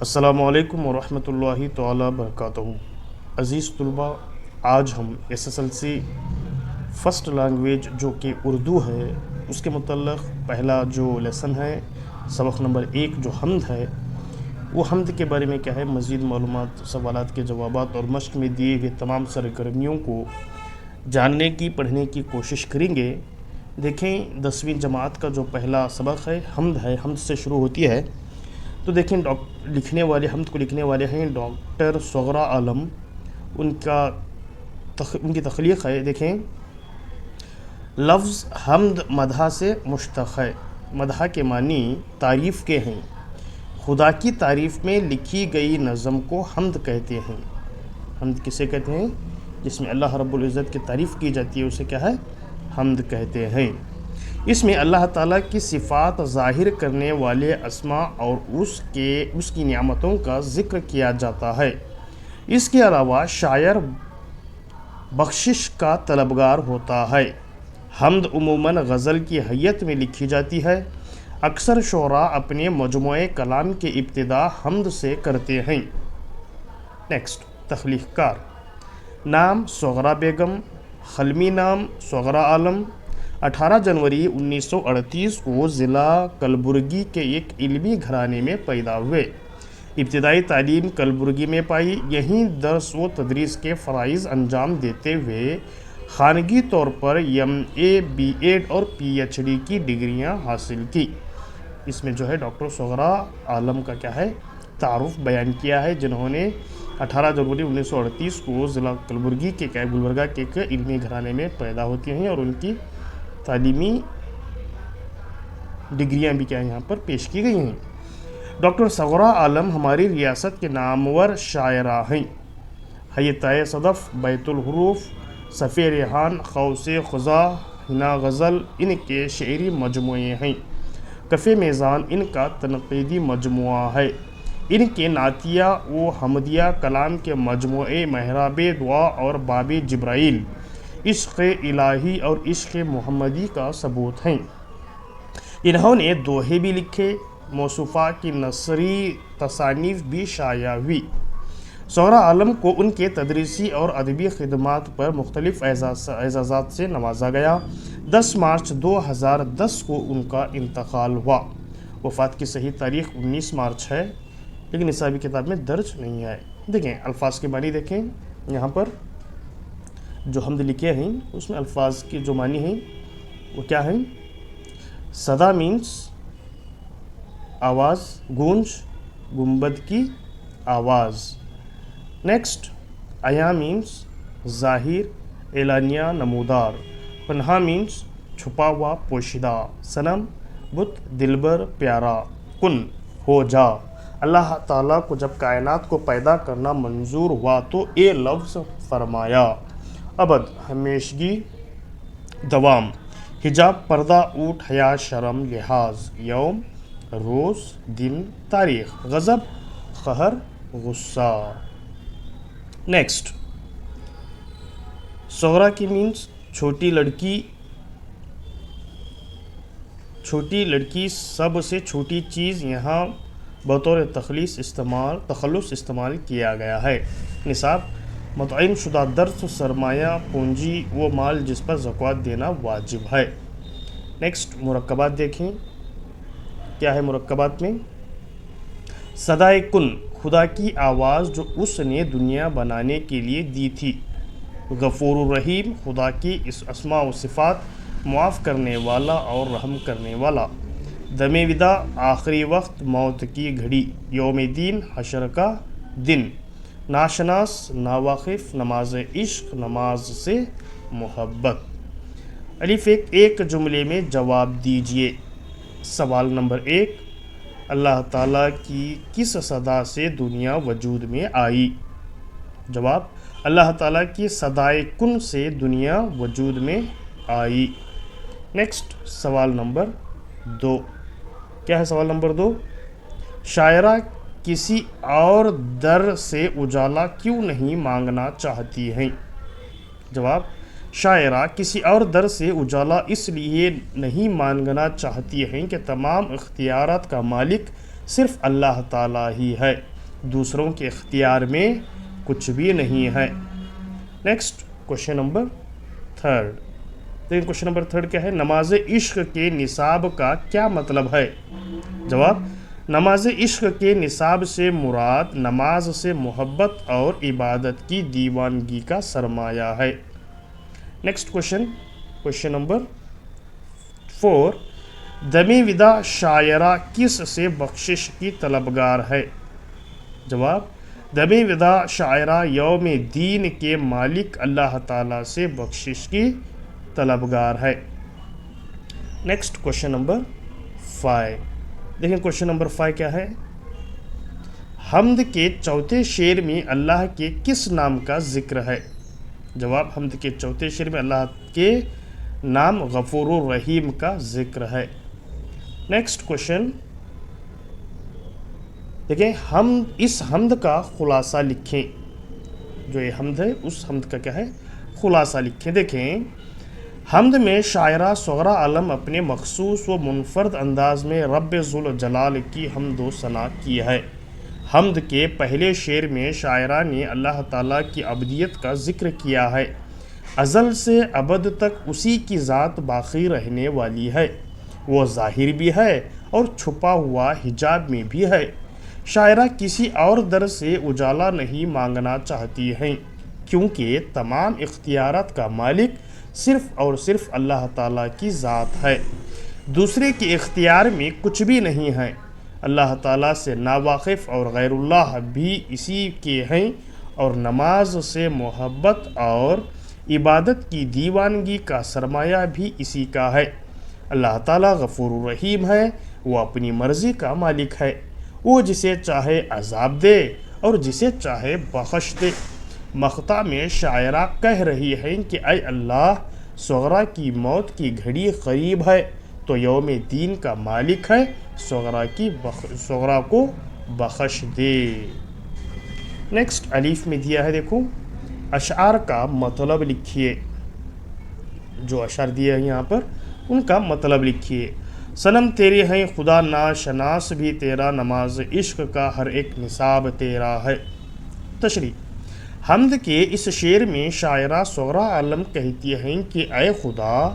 السلام علیکم ورحمۃ اللہ تعالی وبرکاتہ۔ عزیز طلباء، آج ہم SSLC فرسٹ لینگویج جو کہ اردو ہے اس کے متعلق پہلا جو لیسن ہے، سبق نمبر 1 جو حمد ہے، وہ حمد کے بارے میں کیا ہے، مزید معلومات، سوالات کے جوابات اور مشق میں دیے ہوئے تمام سرگرمیوں کو جاننے کی پڑھنے کی کوشش کریں گے۔ دیکھیں 10ویں جماعت کا جو پہلا سبق ہے حمد ہے، حمد سے شروع ہوتی ہے۔ تو دیکھیں لکھنے والے حمد کو لکھنے والے ہیں ڈاکٹر صغرا عالم، ان کی تخلیق ہے۔ دیکھیں لفظ حمد مدح سے مشتق ہے۔ مدح کے معنی تعریف کے ہیں۔ خدا کی تعریف میں لکھی گئی نظم کو حمد کہتے ہیں۔ حمد کسے کہتے ہیں؟ جس میں اللہ رب العزت کی تعریف کی جاتی ہے اسے کیا ہے؟ حمد کہتے ہیں۔ اس میں اللہ تعالیٰ کی صفات ظاہر کرنے والے اسماء اور اس کی نعمتوں کا ذکر کیا جاتا ہے۔ اس کے علاوہ شاعر بخشش کا طلبگار ہوتا ہے۔ حمد عموماً غزل کی حیت میں لکھی جاتی ہے۔ اکثر شعراء اپنے مجموعہ کلام کی ابتدا حمد سے کرتے ہیں۔ نیکسٹ، تخلیق کار۔ نام صغرا بیگم، قلمی نام صغرا عالم۔ 18 جنوری 1938 کو ضلع کلبرگی کے ایک علمی گھرانے میں پیدا ہوئے۔ ابتدائی تعلیم کلبرگی میں پائی۔ یہیں درس و تدریس کے فرائض انجام دیتے ہوئے خانگی طور پر MA B.Ed اور PhD کی ڈگریاں حاصل کی۔ اس میں جو ہے ڈاکٹر صغرا عالم کا کیا ہے، تعارف بیان کیا ہے، جنہوں نے 18 جنوری 1938 کو ضلع گلبرگہ کے ایک علمی گھرانے میں پیدا ہوتی ہیں اور ان کی تعلیمی ڈگریاں بھی کیا یہاں پر پیش کی گئی ہیں۔ ڈاکٹر صغرا عالم ہماری ریاست کے نامور شاعرہ ہیں۔ حیاتِ صدف، بیت الحروف، صف ریحان، قوس قزح، حنا غزل ان کے شعری مجموعے ہیں۔ کف میزان ان کا تنقیدی مجموعہ ہے۔ ان کے نعتیہ و حمدیہ کلام کے مجموعے محراب دعا اور باب جبرائیل عشق الہی اور عشق محمدی کا ثبوت ہیں۔ انہوں نے دوہے بھی لکھے، موصوفہ کی نثری تصانیف بھی شائع ہوئی۔ صغرا عالم کو ان کے تدریسی اور ادبی خدمات پر مختلف اعزازات سے نوازا گیا۔ 10 مارچ 2010 کو ان کا انتقال ہوا۔ وفات کی صحیح تاریخ 19 مارچ ہے، لیکن نصابی کتاب میں درج نہیں ہے۔ دیکھیں الفاظ کے معنی، دیکھیں یہاں پر جو حمد لکھے ہیں اس میں الفاظ کے جو معنی ہیں وہ کیا ہیں؟ صدا مینس آواز، گونج، گنبد کی آواز۔ نیکسٹ، عیا مینس ظاہر، اعلانیہ، نمودار۔ پنہا مینس چھپا ہوا، پوشیدہ۔ صنم، بت، دلبر، پیارا۔ کن، ہو جا۔ اللہ تعالیٰ کو جب کائنات کو پیدا کرنا منظور ہوا تو اے لفظ فرمایا۔ ابد، ہمیشگی، دوام۔ حجاب، پردہ، اونٹ، حیا، شرم، لحاظ۔ یوم، روز، دن، تاریخ۔ غضب، قہر، غصہ۔ نیکسٹ، صغرا کی مینس چھوٹی لڑکی، سب سے چھوٹی چیز یہاں بطور تخلص استعمال کیا گیا ہے۔ نصاب، متعین شدہ درس، سرمایہ پونجی وہ مال جس پر زکوٰۃ دینا واجب ہے۔ نیکسٹ، مرکبات دیکھیں کیا ہے مرکبات میں۔ صدائے کن، خدا کی آواز جو اس نے دنیا بنانے کے لیے دی تھی۔ غفور الرحیم، خدا کی اسماء و صفات، معاف کرنے والا اور رحم کرنے والا۔ دم وداع، آخری وقت، موت کی گھڑی۔ یوم دین، حشر کا دن۔ ناشناس، ناواقف، نماز عشق، نماز سے محبت۔ الف ایک جملے میں جواب دیجیے۔ سوال نمبر 1، اللہ تعالیٰ کی کس صدا سے دنیا وجود میں آئی؟ جواب، اللہ تعالیٰ کی صدائے کن سے دنیا وجود میں آئی۔ نیکسٹ، سوال نمبر 2، کیا ہے سوال نمبر 2؟ شاعرہ کسی اور در سے اجالا کیوں نہیں مانگنا چاہتی ہیں؟ جواب، شاعرہ کسی اور در سے اجالا اس لیے نہیں مانگنا چاہتی ہیں کہ تمام اختیارات کا مالک صرف اللہ تعالیٰ ہی ہے۔ دوسروں کے اختیار میں کچھ بھی نہیں ہے۔ Next question number 3۔ دیکھیں کوشچن نمبر 3 کیا ہے؟ نماز عشق کے نصاب کا کیا مطلب ہے؟ جواب: نماز عشق کے نصاب سے مراد نماز سے محبت اور عبادت کی دیوانگی کا سرمایہ ہے۔ Next question number 4۔ دم وداع شاعرہ کس سے بخشش کی طلبگار ہے؟ جواب: دم وداع شاعرہ یوم دین کے مالک اللہ تعالیٰ سے بخشش کی طلبگار ہے۔ Next question number 5۔ دیکھیں کوشچن نمبر 5 کیا ہے؟ حمد کے چوتھے شعر میں اللہ کے کس نام کا ذکر ہے؟ جواب: حمد کے چوتھے شعر میں اللہ کے نام غفور الرحیم کا ذکر ہے۔ نیکسٹ کوشچن دیکھیں، اس حمد کا خلاصہ لکھیں۔ جو یہ حمد ہے اس حمد کا کیا ہے؟ خلاصہ لکھیں۔ دیکھیں، حمد میں شاعرہ صغرا عالم اپنے مخصوص و منفرد انداز میں رب ذوالجلال کی حمد و ثنا کی ہے۔ حمد کے پہلے شعر میں شاعرہ نے اللہ تعالیٰ کی عبدیت کا ذکر کیا ہے۔ ازل سے ابد تک اسی کی ذات باقی رہنے والی ہے۔ وہ ظاہر بھی ہے اور چھپا ہوا حجاب میں بھی ہے۔ شاعرہ کسی اور در سے اجالا نہیں مانگنا چاہتی ہیں، کیونکہ تمام اختیارات کا مالک صرف اور صرف اللہ تعالیٰ کی ذات ہے۔ دوسرے کے اختیار میں کچھ بھی نہیں ہے۔ اللہ تعالیٰ سے ناواقف اور غیر اللہ بھی اسی کے ہیں، اور نماز سے محبت اور عبادت کی دیوانگی کا سرمایہ بھی اسی کا ہے۔ اللہ تعالیٰ غفور الرحیم ہے، وہ اپنی مرضی کا مالک ہے۔ وہ جسے چاہے عذاب دے اور جسے چاہے بخش دے۔ مقطع میں شاعرہ کہہ رہی ہیں کہ اے اللہ، صغرا کی موت کی گھڑی قریب ہے تو یوم دین کا مالک ہے، صغرا کو بخش دے۔ نیکسٹ الف میں دیا ہے، دیکھو اشعار کا مطلب لکھیے۔ جو اشعار دیا ہے یہاں پر ان کا مطلب لکھیے۔ صنم تیرے ہیں خدا ناشناس بھی تیرا، نماز عشق کا ہر ایک نصاب تیرا ہے۔ تشریح: حمد کے اس شعر میں شاعرہ صغرا عالم کہتی ہیں کہ اے خدا،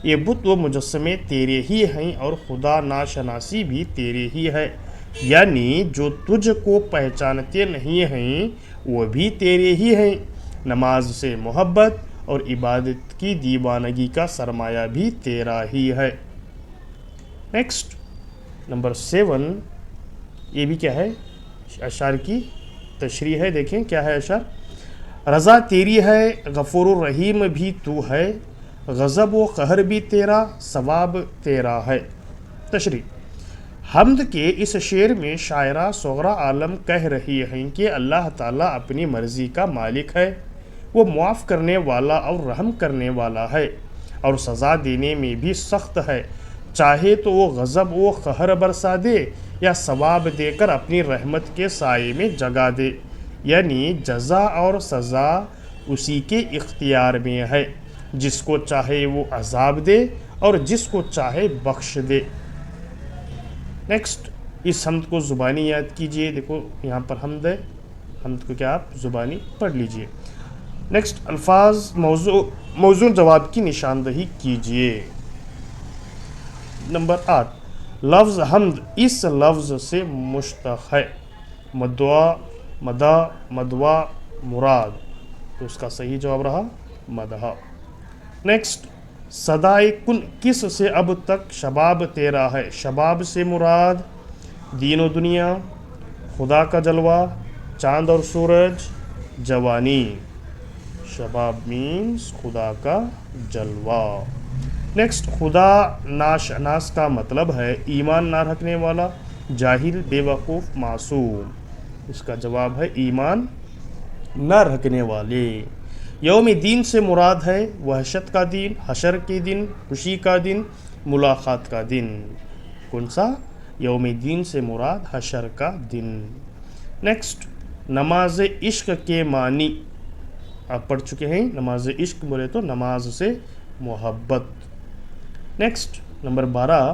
یہ بت و مجسمے تیرے ہی ہیں اور خدا ناشناسی بھی تیرے ہی ہے، یعنی جو تجھ کو پہچانتے نہیں ہیں وہ بھی تیرے ہی ہیں۔ نماز سے محبت اور عبادت کی دیوانگی کا سرمایہ بھی تیرا ہی ہے۔ نیکسٹ نمبر 7، یہ بھی کیا ہے؟ اشعار کی تشریح ہے۔ دیکھیں کیا ہے اشعار: رضا تیری ہے، غفور الرحیم بھی تو ہے، غضب و قہر بھی تیرا، ثواب تیرا ہے۔ تشریح: حمد کے اس شعر میں شاعرہ صغرا عالم کہہ رہی ہیں کہ اللہ تعالیٰ اپنی مرضی کا مالک ہے، وہ معاف کرنے والا اور رحم کرنے والا ہے، اور سزا دینے میں بھی سخت ہے۔ چاہے تو وہ غضب و قہر برسا دے یا ثواب دے کر اپنی رحمت کے سائے میں جگا دے، یعنی جزا اور سزا اسی کے اختیار میں ہے۔ جس کو چاہے وہ عذاب دے اور جس کو چاہے بخش دے۔ نیکسٹ، اس حمد کو زبانی یاد کیجئے۔ دیکھو یہاں پر حمد ہے، حمد کو کیا آپ زبانی پڑھ لیجئے۔ نیکسٹ، الفاظ موضوع جواب کی نشاندہی کیجئے۔ نمبر 8، لفظ حمد اس لفظ سے مشتق ہے۔ مدوا مراد، تو اس کا صحیح جواب رہا مدح۔ نیکسٹ، صدائے کن کس سے اب تک شباب تیرا ہے؟ شباب سے مراد دین و دنیا، خدا کا جلوہ، چاند اور سورج، جوانی۔ شباب مینس خدا کا جلوہ۔ نیکسٹ، خدا ناشناس کا مطلب ہے ایمان نہ رکھنے والا، جاہل، بے وقوف، معصوم۔ اس کا جواب ہے ایمان نہ رکھنے والے۔ یوم دین سے مراد ہے وحشت کا دن، حشر کے دن، خوشی کا دن، ملاقات کا دن۔ کون سا؟ یوم دین سے مراد حشر کا دن۔ نیکسٹ، نماز عشق کے معنی آپ پڑھ چکے ہیں۔ نماز عشق بولے تو نماز سے محبت۔ Next number 12،